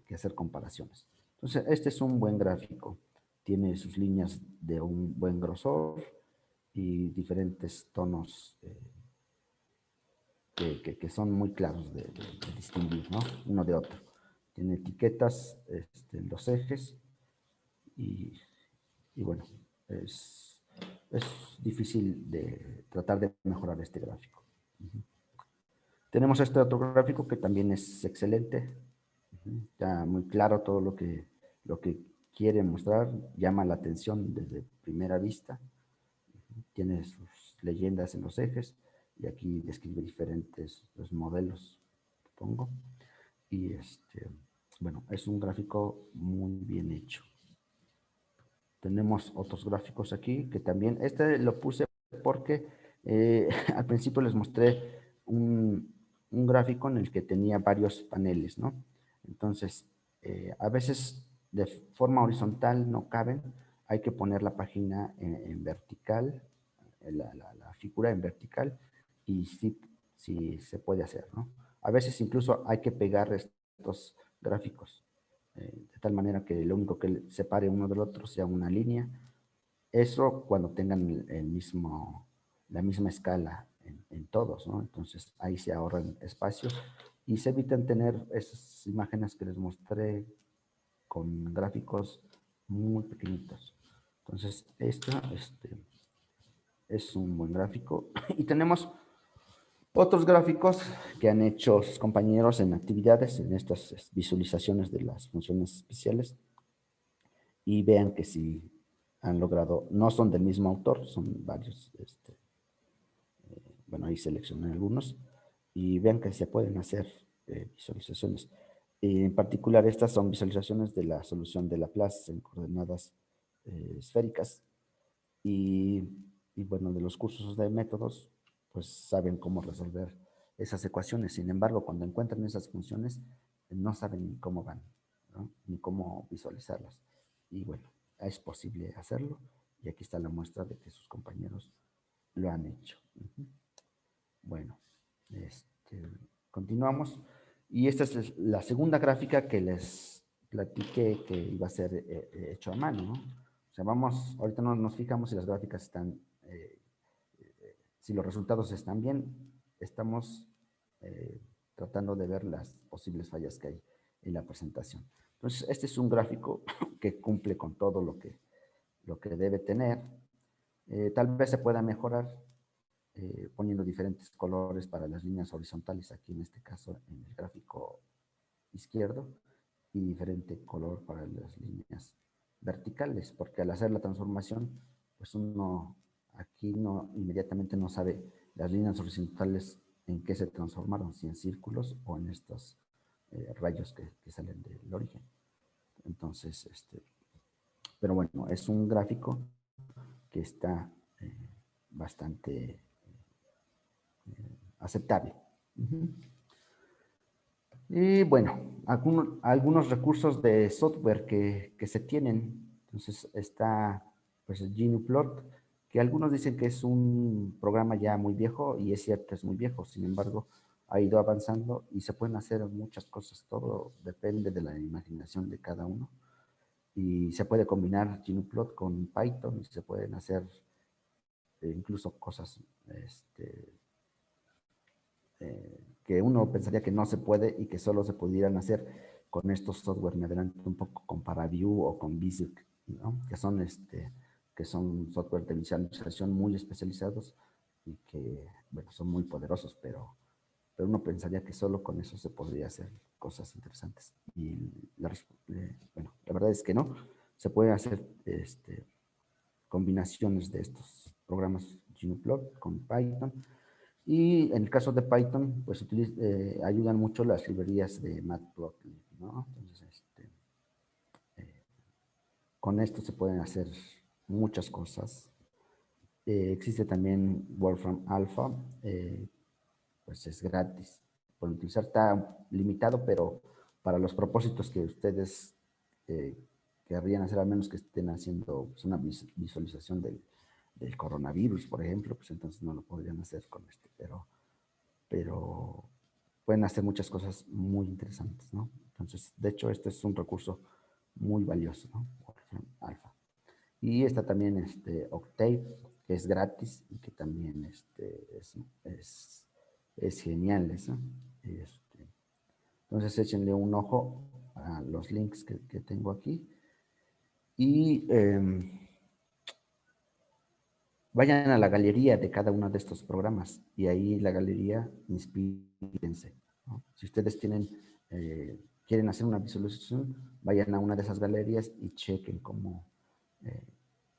que hacer comparaciones. Entonces, este es un buen gráfico. Tiene sus líneas de un buen grosor y diferentes tonos que son muy claros de distinguir, ¿no? Uno de otro. Tiene etiquetas en los ejes y bueno, es difícil de tratar de mejorar este gráfico. Tenemos este otro gráfico que también es excelente. Está muy claro todo lo que quiere mostrar, llama la atención desde primera vista. Tiene sus leyendas en los ejes y aquí describe diferentes modelos, supongo. Y bueno, es un gráfico muy bien hecho. Tenemos otros gráficos aquí que también, lo puse porque al principio les mostré un gráfico en el que tenía varios paneles, ¿no? Entonces, a veces de forma horizontal no caben, hay que poner la página en vertical, la figura en vertical, y sí se puede hacer, ¿no? A veces incluso hay que pegar estos gráficos de tal manera que lo único que separe uno del otro sea una línea. Eso cuando tengan la misma escala en todos, ¿no? Entonces ahí se ahorran espacio y se evitan tener esas imágenes que les mostré con gráficos muy pequeñitos. Entonces esto es un buen gráfico. Y tenemos otros gráficos que han hecho sus compañeros en actividades, en estas visualizaciones de las funciones especiales, y vean que sí han logrado, no son del mismo autor, son varios, bueno, ahí seleccioné algunos, y vean que se pueden hacer visualizaciones. En particular, estas son visualizaciones de la solución de Laplace en coordenadas esféricas, y, bueno, de los cursos de métodos, pues saben cómo resolver esas ecuaciones. Sin embargo, cuando encuentran esas funciones, no saben ni cómo van, ¿no? Ni cómo visualizarlas. Y bueno, es posible hacerlo. Y aquí está la muestra de que sus compañeros lo han hecho. Bueno, continuamos. Y esta es la segunda gráfica que les platiqué que iba a ser hecho a mano, ¿no? O sea, ahorita no nos fijamos si las gráficas están, si los resultados están bien, estamos tratando de ver las posibles fallas que hay en la presentación. Entonces, este es un gráfico que cumple con todo lo que debe tener. Tal vez se pueda mejorar poniendo diferentes colores para las líneas horizontales, aquí en este caso en el gráfico izquierdo, y diferente color para las líneas verticales, porque al hacer la transformación, pues uno aquí no inmediatamente no sabe las líneas horizontales en qué se transformaron, si en círculos o en estos rayos que salen del origen. Entonces, pero bueno, es un gráfico que está bastante aceptable. Y bueno, algunos recursos de software que se tienen. Entonces está pues el Gnuplot, que algunos dicen que es un programa ya muy viejo, y es cierto, es muy viejo. Sin embargo, ha ido avanzando y se pueden hacer muchas cosas. Todo depende de la imaginación de cada uno. Y se puede combinar Gnuplot con Python y se pueden hacer incluso cosas que uno pensaría que no se puede y que solo se pudieran hacer con estos software. Me adelanto un poco con ParaView o con Visic, ¿no? Que son software de visualización muy especializados y que, bueno, son muy poderosos, pero uno pensaría que solo con eso se podría hacer cosas interesantes. Y bueno, la verdad es que no. Se puede hacer combinaciones de estos programas Gnuplot con Python. Y en el caso de Python, pues ayudan mucho las librerías de Matplotlib, ¿no? Entonces, con esto se pueden hacer muchas cosas. Existe también Wolfram Alpha, pues es gratis. por utilizar está limitado, pero para los propósitos que ustedes querrían hacer, al menos que estén haciendo pues, una visualización del coronavirus, por ejemplo, pues entonces no lo podrían hacer con este, pero pueden hacer muchas cosas muy interesantes, ¿no? Entonces, de hecho, este es un recurso muy valioso, ¿no? Alfa. Y está también Octave, que es gratis y que también es genial, ¿no? Entonces, échenle un ojo a los links que tengo aquí y vayan a la galería de cada uno de estos programas y ahí la galería inspírense, ¿no? Si ustedes quieren hacer una visualización, vayan a una de esas galerías y chequen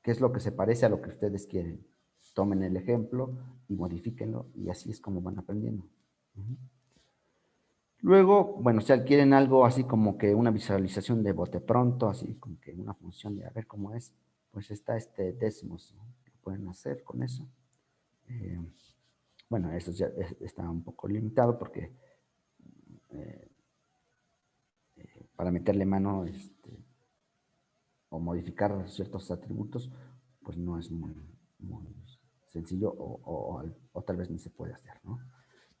qué es lo que se parece a lo que ustedes quieren. Tomen el ejemplo y modifíquenlo y así es como van aprendiendo. Luego, bueno, si quieren algo así como que una visualización de bote pronto, así como que una función de a ver cómo es, pues está Desmos, ¿no? Lo pueden hacer con eso. Bueno, eso ya está un poco limitado porque para meterle mano o modificar ciertos atributos, pues no es muy sencillo o tal vez ni se puede hacer, ¿no?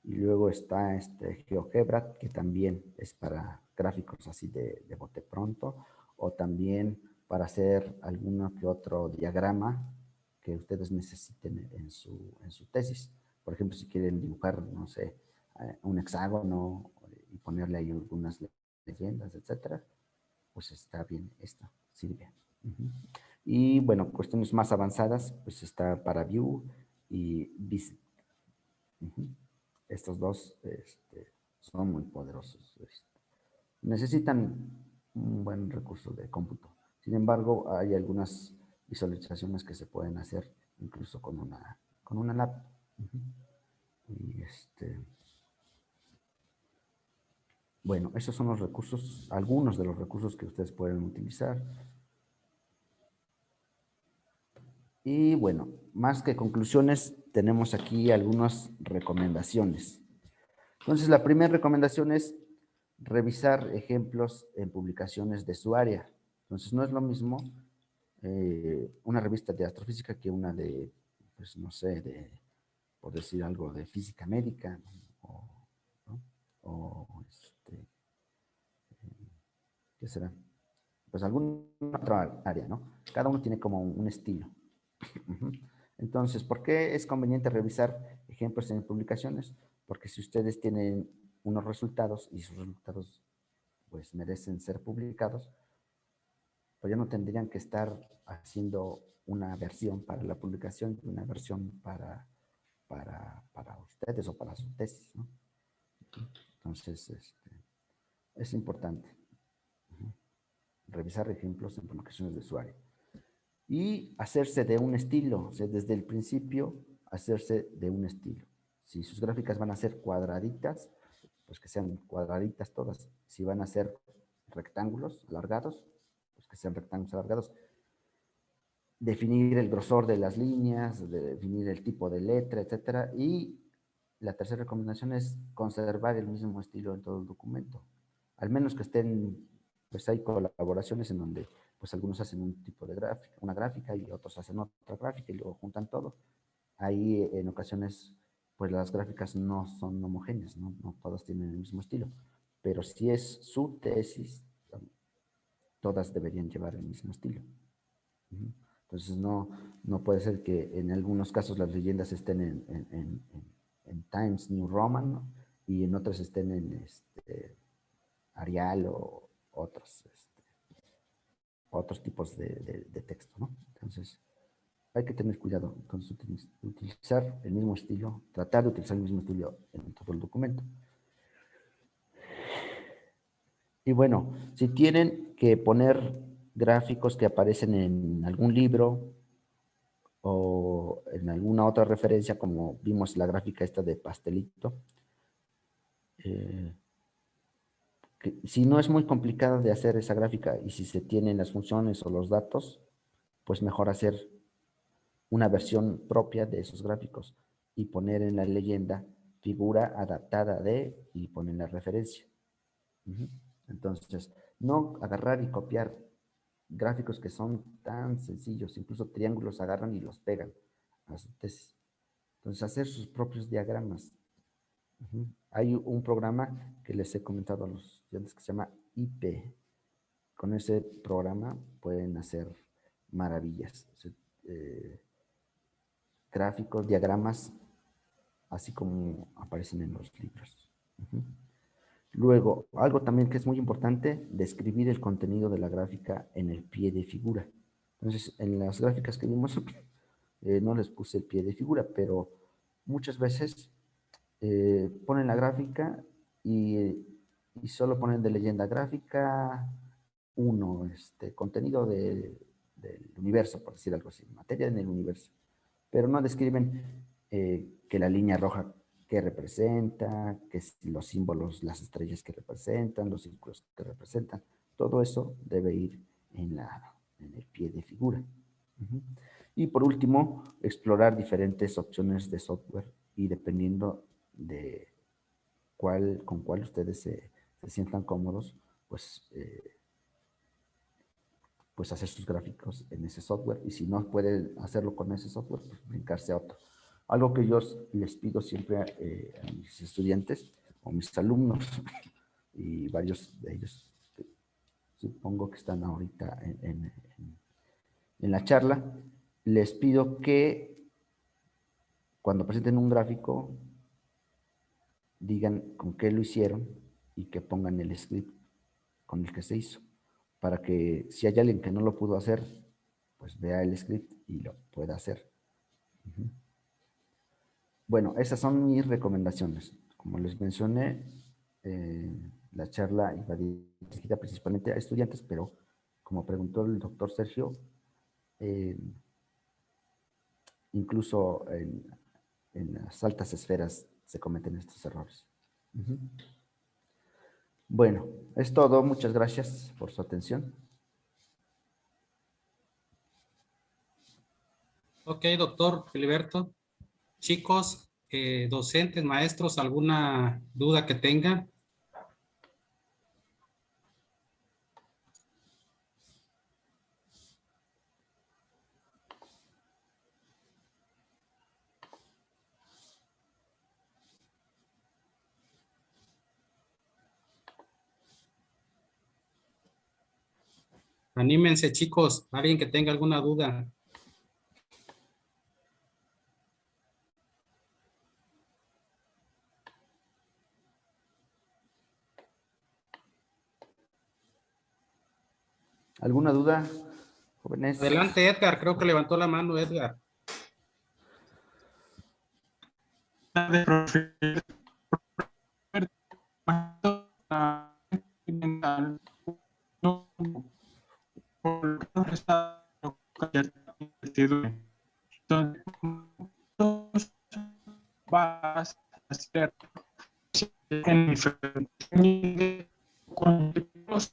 Y luego está GeoGebra, que también es para gráficos así de bote pronto, o también para hacer alguno que otro diagrama que ustedes necesiten en su tesis. Por ejemplo, si quieren dibujar, no sé, un hexágono y ponerle ahí algunas leyendas, etcétera, pues está bien, esto sirve. Y bueno, cuestiones más avanzadas, pues está para View y Visit. Estos dos son muy poderosos. Necesitan un buen recurso de cómputo. Sin embargo, hay algunas visualizaciones que se pueden hacer incluso con una lab. Y bueno, esos son los recursos, algunos de los recursos que ustedes pueden utilizar. Y bueno, más que conclusiones, tenemos aquí algunas recomendaciones. Entonces, la primera recomendación es revisar ejemplos en publicaciones de su área. Entonces, no es lo mismo una revista de astrofísica que una de, pues no sé, por decir algo, de física médica, ¿no? O ¿qué será? Pues alguna otra área, ¿no? Cada uno tiene como un estilo. Entonces, ¿por qué es conveniente revisar ejemplos en publicaciones? Porque si ustedes tienen unos resultados y sus resultados pues merecen ser publicados, pues ya no tendrían que estar haciendo una versión para la publicación y una versión para ustedes o para su tesis, ¿no? Entonces, es importante revisar ejemplos en publicaciones de usuario. Y hacerse de un estilo, o sea, desde el principio, hacerse de un estilo. Si sus gráficas van a ser cuadraditas, pues que sean cuadraditas todas. Si van a ser rectángulos alargados, pues que sean rectángulos alargados. Definir el grosor de las líneas, definir el tipo de letra, etcétera. Y la tercera recomendación es conservar el mismo estilo en todo el documento. Al menos que estén, pues hay colaboraciones en donde pues algunos hacen un tipo de gráfica, una gráfica y otros hacen otra gráfica y luego juntan todo. Ahí en ocasiones pues las gráficas no son homogéneas, no todas tienen el mismo estilo. Pero si es su tesis, todas deberían llevar el mismo estilo. Entonces no puede ser que en algunos casos las leyendas estén en Times New Roman, ¿no? Y en otras estén en Arial o otros tipos de texto, ¿no? Entonces hay que tener cuidado con utilizar el mismo estilo, tratar de utilizar el mismo estilo en todo el documento. Y bueno, si tienen que poner gráficos que aparecen en algún libro o en alguna otra referencia, como vimos la gráfica esta de pastelito, que si no es muy complicada de hacer esa gráfica y si se tienen las funciones o los datos, pues mejor hacer una versión propia de esos gráficos y poner en la leyenda figura adaptada de, y ponen la referencia. Entonces, no agarrar y copiar gráficos que son tan sencillos, incluso triángulos agarran y los pegan a su tesis. Entonces, hacer sus propios diagramas. Hay un programa que les he comentado a los estudiantes que se llama IP. Con ese programa pueden hacer maravillas. Gráficos, diagramas, así como aparecen en los libros. Luego, algo también que es muy importante, describir el contenido de la gráfica en el pie de figura. Entonces, en las gráficas que vimos, no les puse el pie de figura, pero muchas veces ponen la gráfica y solo ponen de leyenda gráfica 1, contenido del universo, por decir algo así, materia en el universo. Pero no describen que la línea roja que representa, que los símbolos, las estrellas que representan, los círculos que representan. Todo eso debe ir en el pie de figura. Y por último, explorar diferentes opciones de software y dependiendo de con cuál ustedes se sientan cómodos, pues hacer sus gráficos en ese software. Y si no pueden hacerlo con ese software, pues brincarse a otro. Algo que yo les pido siempre a mis estudiantes o mis alumnos, y varios de ellos supongo que están ahorita en la charla, les pido que cuando presenten un gráfico digan con qué lo hicieron y que pongan el script con el que se hizo, para que si hay alguien que no lo pudo hacer, pues vea el script y lo pueda hacer. Bueno, esas son mis recomendaciones. Como les mencioné, la charla iba dirigida principalmente a estudiantes, pero como preguntó el doctor Sergio, incluso en las altas esferas se cometen estos errores. Bueno, es todo. Muchas gracias por su atención. Ok, doctor Filiberto. Chicos, docentes, maestros, ¿alguna duda que tengan? Anímense, chicos. Alguien que tenga alguna duda. ¿Alguna duda, jóvenes? Adelante, Edgar. Creo que levantó la mano, Edgar. Vas a hacer en diferentes contextos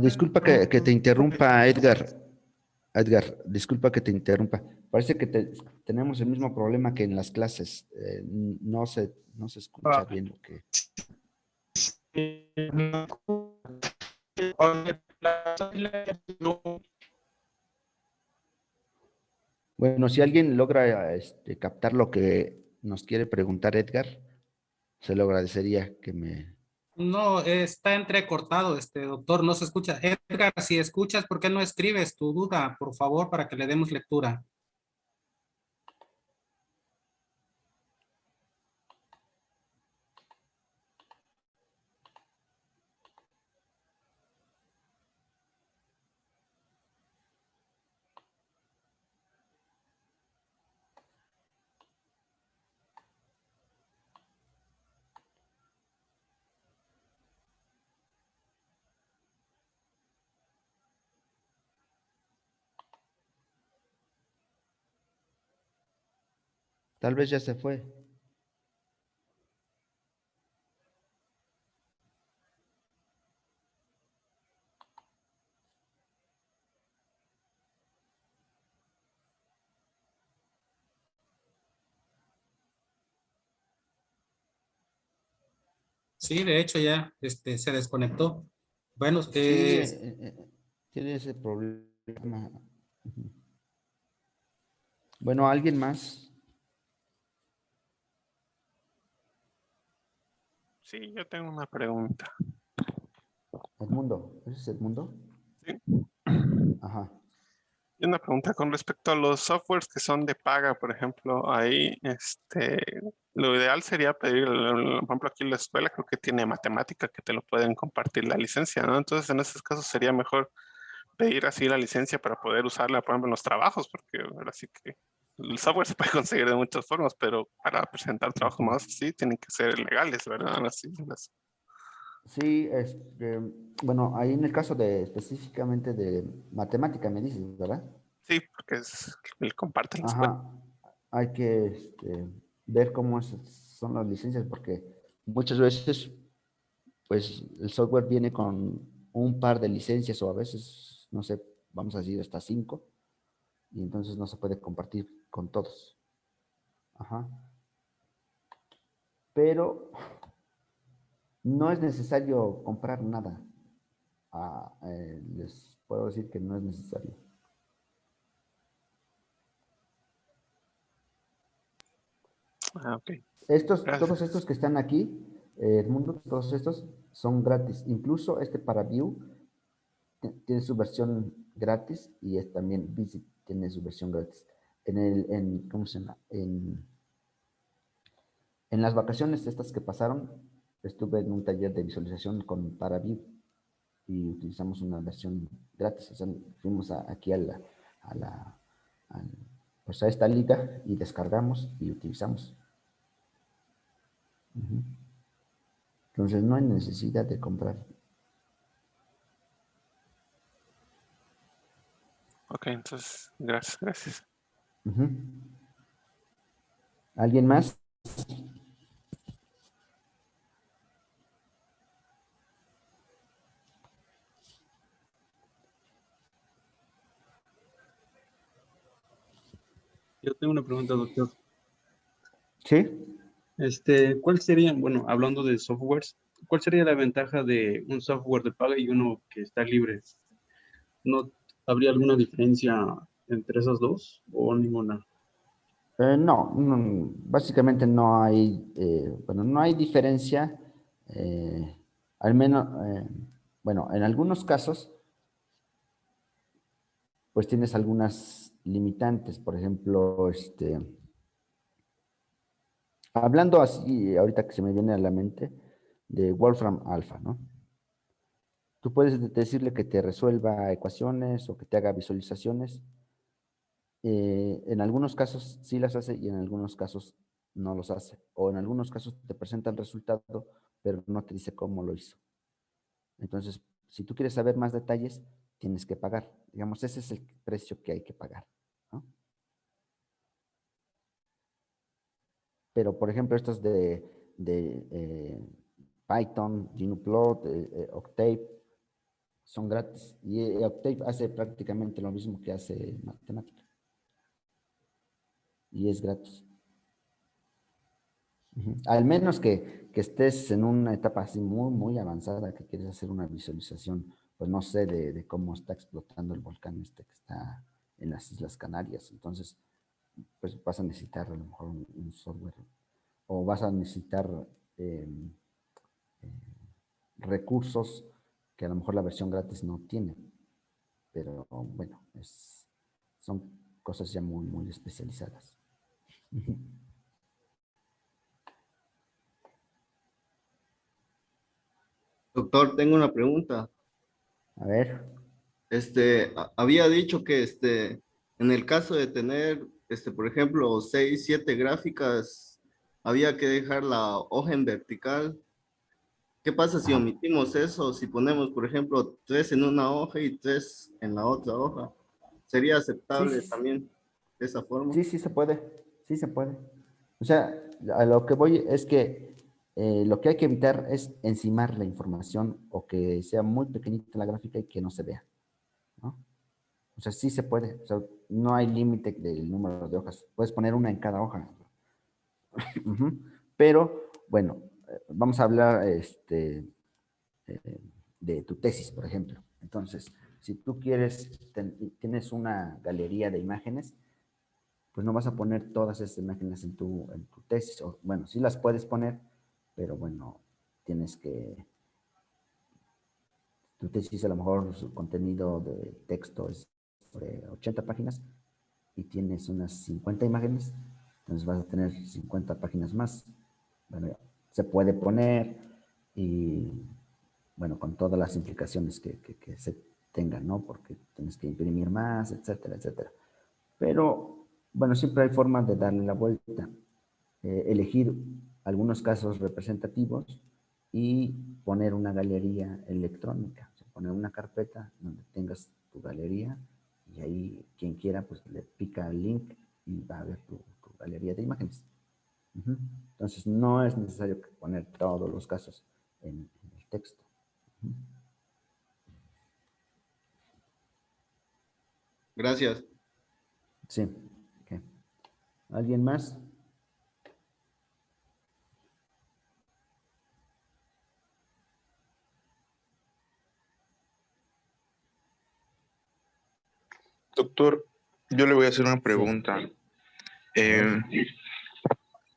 Disculpa que te interrumpa, Edgar. Edgar, disculpa que te interrumpa. Parece que tenemos el mismo problema que en las clases. No se escucha bien lo que... Bueno, si alguien logra captar lo que nos quiere preguntar Edgar, se lo agradecería que me... No, está entrecortado, doctor. No se escucha. Edgar, si escuchas, ¿por qué no escribes tu duda, por favor, para que le demos lectura? Tal vez ya se fue. Sí, de hecho ya se desconectó. Bueno, Sí, tiene ese problema. Ujú. Bueno, ¿alguien más? Sí, yo tengo una pregunta. Edmundo, ¿ese es Edmundo? ¿Sí? Ajá. Y una pregunta con respecto a los softwares que son de paga, por ejemplo, ahí, lo ideal sería pedir, por ejemplo, aquí en la escuela creo que tiene matemática que te lo pueden compartir la licencia, ¿no? Entonces, en esos casos sería mejor pedir así la licencia para poder usarla, por ejemplo, en los trabajos, porque ahora sí que el software se puede conseguir de muchas formas, pero para presentar trabajos Ujú. más así tienen que ser legales, ¿verdad? Así, Sí, bueno, ahí en el caso de específicamente de matemática, me dices, ¿verdad? sí, porque es el comparte en la escuela. Ajá, hay que ver cómo son las licencias, porque muchas veces, pues, el software viene con un par de licencias o a veces, no sé, vamos a decir hasta 5, y entonces no se puede compartir con todos. Ajá. Pero no es necesario comprar nada. Les puedo decir que no es necesario. Ah, ok. Todos estos Gracias. que están aquí, Edmundo, todos estos son gratis. Incluso este para View tiene su versión gratis y es también Visit tiene su versión gratis. ¿Cómo se llama? En las vacaciones estas que pasaron, estuve en un taller de visualización con ParaView y utilizamos una versión gratis. O sea, fuimos aquí a la, al- pues a esta liga y descargamos y utilizamos. Ujú. Entonces no hay necesidad de comprar. Ok, entonces, gracias, gracias. Ujú. ¿Alguien más? Yo tengo una pregunta, doctor. Sí. ¿Cuál sería, bueno, hablando de softwares, cuál sería la ventaja de un software de paga y uno que está libre? ¿No habría alguna diferencia entre esos dos o ninguna? No, básicamente no hay, bueno, no hay diferencia, al menos, bueno, en algunos casos, pues tienes algunas limitantes, por ejemplo, hablando así, ahorita que se me viene a la mente, de Wolfram Alpha, ¿no? Tú puedes decirle que te resuelva ecuaciones o que te haga visualizaciones. En algunos casos sí las hace y en algunos casos no los hace. O en algunos casos te presenta el resultado, pero no te dice cómo lo hizo. Entonces, si tú quieres saber más detalles, tienes que pagar. Digamos, ese es el precio que hay que pagar, ¿no? Pero, por ejemplo, estos de Python, GNUplot, Octave, son gratis. Y Octave hace prácticamente lo mismo que hace matemática. Y es gratis. Ujú. Al menos que estés en una etapa así muy, muy avanzada, que quieres hacer una visualización, pues no sé, de cómo está explotando el volcán que está en las Islas Canarias. Entonces, pues vas a necesitar a lo mejor un software o vas a necesitar eh, eh, recursos que a lo mejor la versión gratis no tiene. Pero bueno, son cosas ya muy, muy especializadas. Doctor, tengo una pregunta. A ver, Había dicho que en el caso de tener, por ejemplo, 6, 7 gráficas, había que dejar la hoja en vertical. ¿Qué pasa si ajá. omitimos eso? Si ponemos, por ejemplo, 3 en una hoja y 3 en la otra hoja, ¿sería Sí, aceptable sí, también de esa forma? sí, sí se puede, sí se puede. O sea, a lo que voy es que lo que hay que evitar es encimar la información o que sea muy pequeñita la gráfica y que no se vea, ¿no? O sea, sí se puede, o sea, no hay límite del número de hojas. Puedes poner una en cada hoja. Ujú. Pero, bueno, vamos a hablar de tu tesis, por ejemplo. Entonces, si tú tienes una galería de imágenes, pues no vas a poner todas esas imágenes en tu tesis. O, bueno, sí las puedes poner, pero bueno, tu tesis a lo mejor su contenido de texto es de 80 páginas y tienes unas 50 imágenes, entonces vas a tener 50 páginas más. Bueno, se puede poner y, bueno, con todas las implicaciones que se tengan, ¿no? Porque tienes que imprimir más, etcétera, etcétera. Pero, bueno, siempre hay formas de darle la vuelta. Elegir algunos casos representativos y poner una galería electrónica. O sea, poner una carpeta donde tengas tu galería y ahí quien quiera pues le pica el link y va a ver tu galería de imágenes. Entonces no es necesario poner todos los casos en el texto. Gracias. Sí. Okay. ¿Alguien más? Doctor, yo le voy a hacer una pregunta.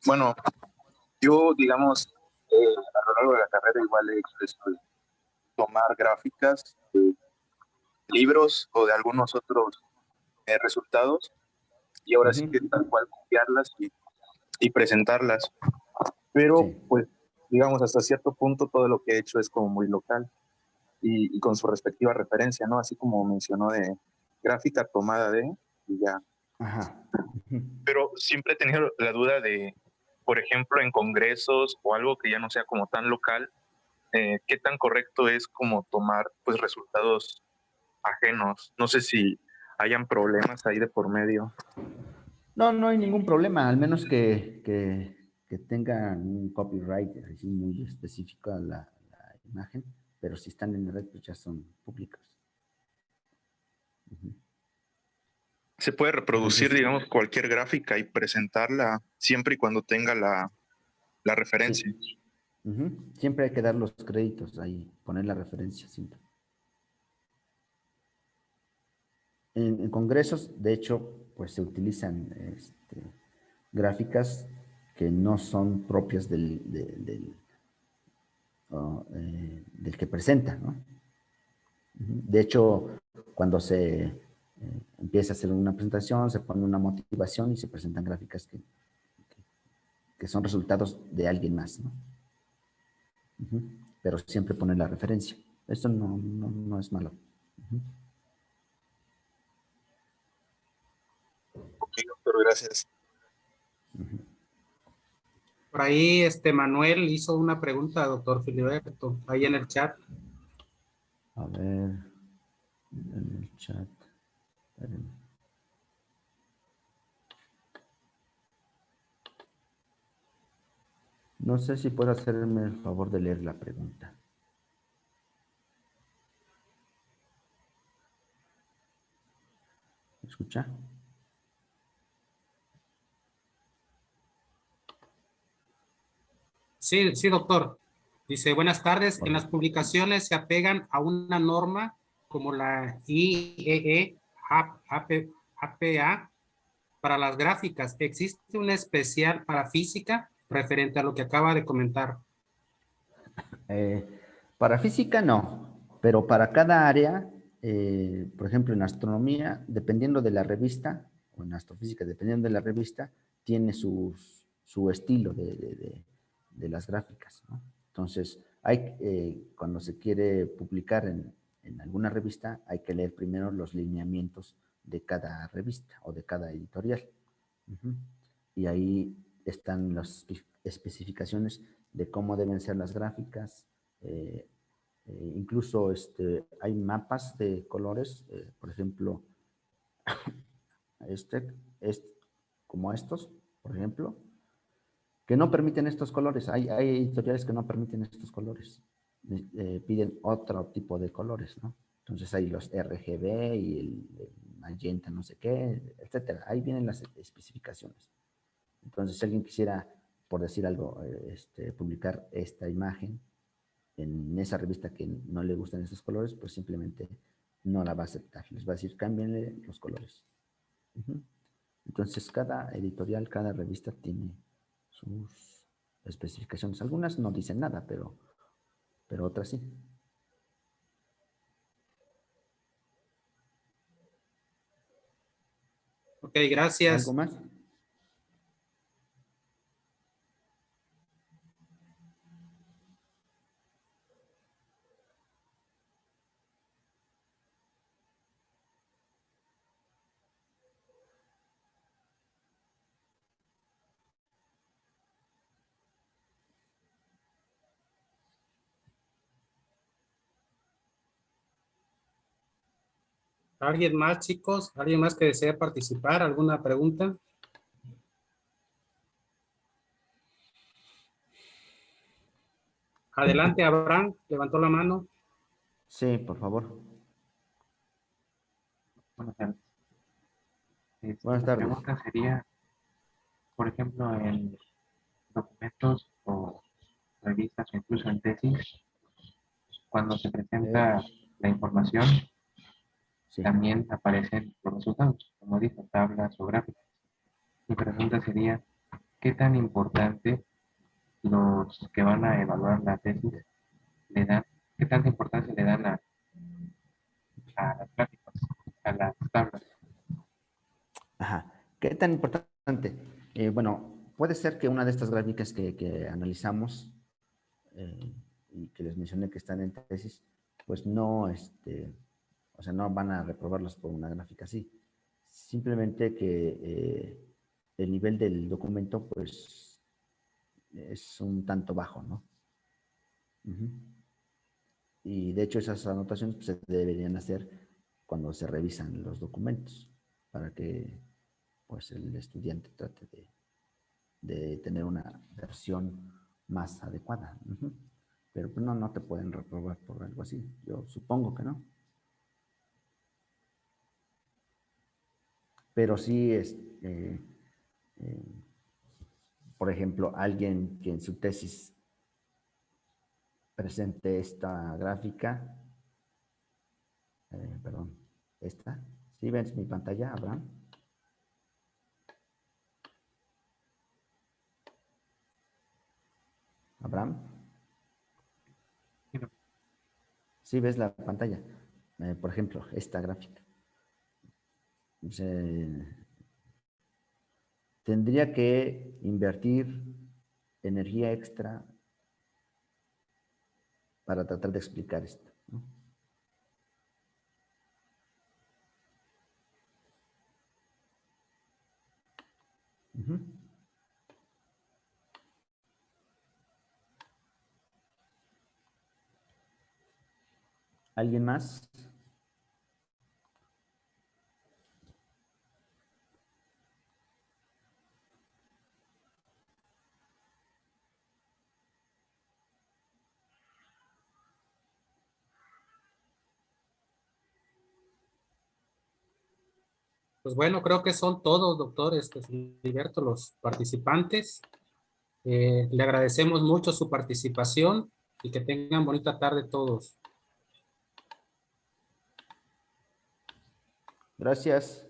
Bueno, yo, digamos, a lo largo de la carrera igual he hecho esto de tomar gráficas de libros o de algunos otros resultados y ahora sí que tal cual copiarlas y presentarlas. Pero, Sí. pues, digamos, hasta cierto punto todo lo que he hecho es como muy local y con su respectiva referencia, ¿no? Así como mencionó de gráfica tomada de y ya. Ajá. Pero siempre he tenido la duda de, por ejemplo, en congresos o algo que ya no sea como tan local, qué tan correcto es como tomar pues resultados ajenos. No sé si hayan problemas ahí de por medio. No, no hay ningún problema, al menos que tenga un copyright así muy específico a la imagen, pero si están en la red, pues ya son públicas. Se puede reproducir, Entonces, digamos, cualquier gráfica y presentarla siempre y cuando tenga la referencia. sí. Siempre hay que dar los créditos ahí, poner la referencia siempre. En congresos, de hecho, pues se utilizan gráficas que no son propias del que presenta, ¿no? De hecho, cuando se empieza a hacer una presentación, se pone una motivación y se presentan gráficas que son resultados de alguien más, ¿no? Pero siempre pone la referencia. Esto no es malo. Ok, doctor, gracias. Por ahí, Manuel hizo una pregunta, doctor Filiberto, ahí en el chat. A ver, en el chat. Espérenme. No sé si puede hacerme el favor de leer la pregunta. ¿Me escucha? Sí, sí, doctor. Dice, buenas tardes. En las Hola. publicaciones se apegan a una norma como la IEE APA para las gráficas. ¿Existe una especial para física referente a lo que acaba de comentar? Para física no, pero para cada área, por ejemplo, en astronomía, dependiendo de la revista, o en astrofísica, dependiendo de la revista, tiene su estilo de las gráficas, ¿no? Entonces, cuando se quiere publicar en alguna revista, hay que leer primero los lineamientos de cada revista o de cada editorial. Y ahí están las especificaciones de cómo deben ser las gráficas. Incluso hay mapas de colores, por ejemplo, es como estos, por ejemplo, que no permiten estos colores. Hay editoriales que no permiten estos colores. Piden otro tipo de colores, ¿no? Entonces hay los RGB y el magenta no sé qué, etcétera. Ahí vienen las especificaciones. Entonces, si alguien quisiera por decir algo, publicar esta imagen en esa revista que no le gustan estos colores, pues simplemente no la va a aceptar. Les va a decir, cámbienle los colores. Entonces, cada editorial, cada revista tiene sus especificaciones. Algunas no dicen nada, pero otras sí. Ok, gracias. ¿Algo más? ¿Alguien más, chicos? ¿Alguien más que desea participar? ¿Alguna pregunta? Adelante, Abraham, levantó la mano. Sí, por favor. Buenas tardes. Buenas La tardes. pregunta sería, por ejemplo, en documentos o revistas o incluso en tesis, cuando se presenta la información, Sí. también aparecen los resultados, como dijo, tablas o gráficas. Mi pregunta sería, ¿qué tan importante los que van a evaluar la tesis le dan, qué tanta importancia le dan a las gráficas, a las tablas? Ajá. ¿Qué tan importante? Bueno, puede ser que una de estas gráficas que analizamos y que les mencioné que están en tesis, pues no, o sea, no van a reprobarlas por una gráfica así. Simplemente que el nivel del documento, pues, es un tanto bajo, ¿no? Y de hecho esas anotaciones pues, se deberían hacer cuando se revisan los documentos, para que pues el estudiante trate de tener una versión más adecuada. Pero pues, no te pueden reprobar por algo así. Yo supongo que no. Pero sí es, por ejemplo, alguien que en su tesis presente esta gráfica, perdón, esta. ¿Sí ves mi pantalla, Abraham? Abraham. ¿Sí ves la pantalla? Por ejemplo, esta gráfica. Tendría que invertir energía extra para tratar de explicar esto, ¿no? ¿Alguien más? Pues bueno, creo que son todos, doctor Filiberto, los participantes. Le agradecemos mucho su participación y que tengan bonita tarde todos. Gracias.